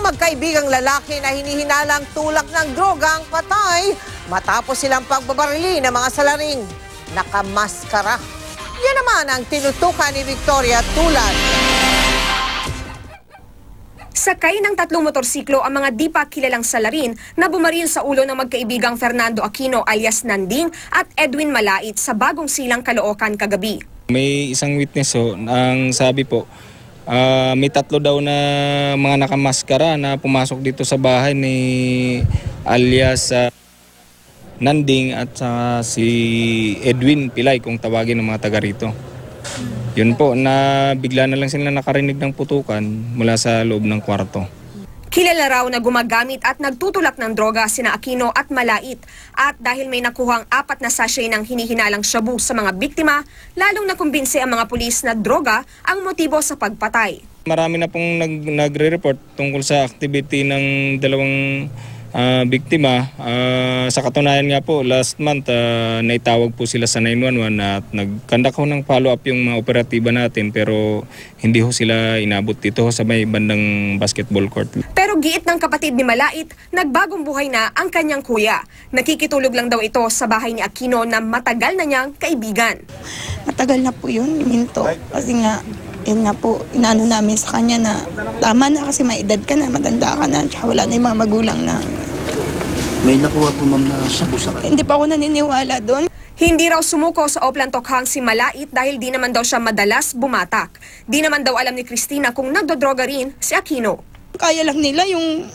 magkaibigang lalaki na hinihinalang tulak ng drogang patay matapos silang pagbabarili ng mga salarin. Nakamaskara. Yan naman ang tinutukan ni Victoria Tulad. Sakay ng 3 motorsiklo ang mga di pa kilalang salarin na bumaril sa ulo ng magkaibigang Fernando Aquino alias Nanding at Edwin Malait sa Bagong Silang, Caloocan kagabi. May isang witness ang sabi po, may 3 daw na mga nakamaskara na pumasok dito sa bahay ni alias Nanding at si Edwin Pilay kung tawagin ng mga taga rito. Yun po, na bigla na lang sila nakarinig ng putukan mula sa loob ng kwarto. Kilala raw na gumagamit at nagtutulak ng droga sina Aquino at Malait. At dahil may nakuhang 4 na sachet ng hinihinalang shabu sa mga biktima, lalong nakumbinse ang mga pulis na droga ang motibo sa pagpatay. Marami na pong nagre-report tungkol sa activity ng 2 biktima. Sa katunayan nga po, last month naitawag po sila sa 911 at nagkandak ho ng follow-up yung mga operatiba natin pero hindi ho sila inabot dito sa may bandang basketball court. Pero giit ng kapatid ni Malait, nagbagong buhay na ang kanyang kuya. Nakikitulog lang daw ito sa bahay ni Aquino na matagal na niyang kaibigan. Matagal na po yun, minto. Kasi nga, yun nga po, inaano namin sa kanya na tama na kasi may edad ka na, matanda ka na, tsaka wala na yung mga magulang na. May nakuha po ma'am na shabu sa kanya. Hindi pa ako naniniwala doon. Hindi raw sumuko sa Oplan Tokhang si Malait dahil di naman daw siya madalas bumatak. Di naman daw alam ni Christina kung nagdodroga rin si Aquino. Kaya lang nila yung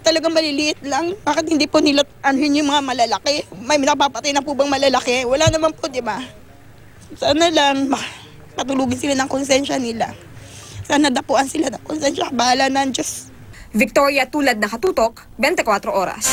talagang maliliit lang. Bakit hindi po nila anuhin yung mga malalaki? May napapatay na po bang malalaki? Wala naman po, di ba? Sana lang patulugin sila ng konsensya nila. Sana dapuan sila ng konsensya. Bahala na ang Diyos. Victoria Tulad, nakatutok, 24 oras.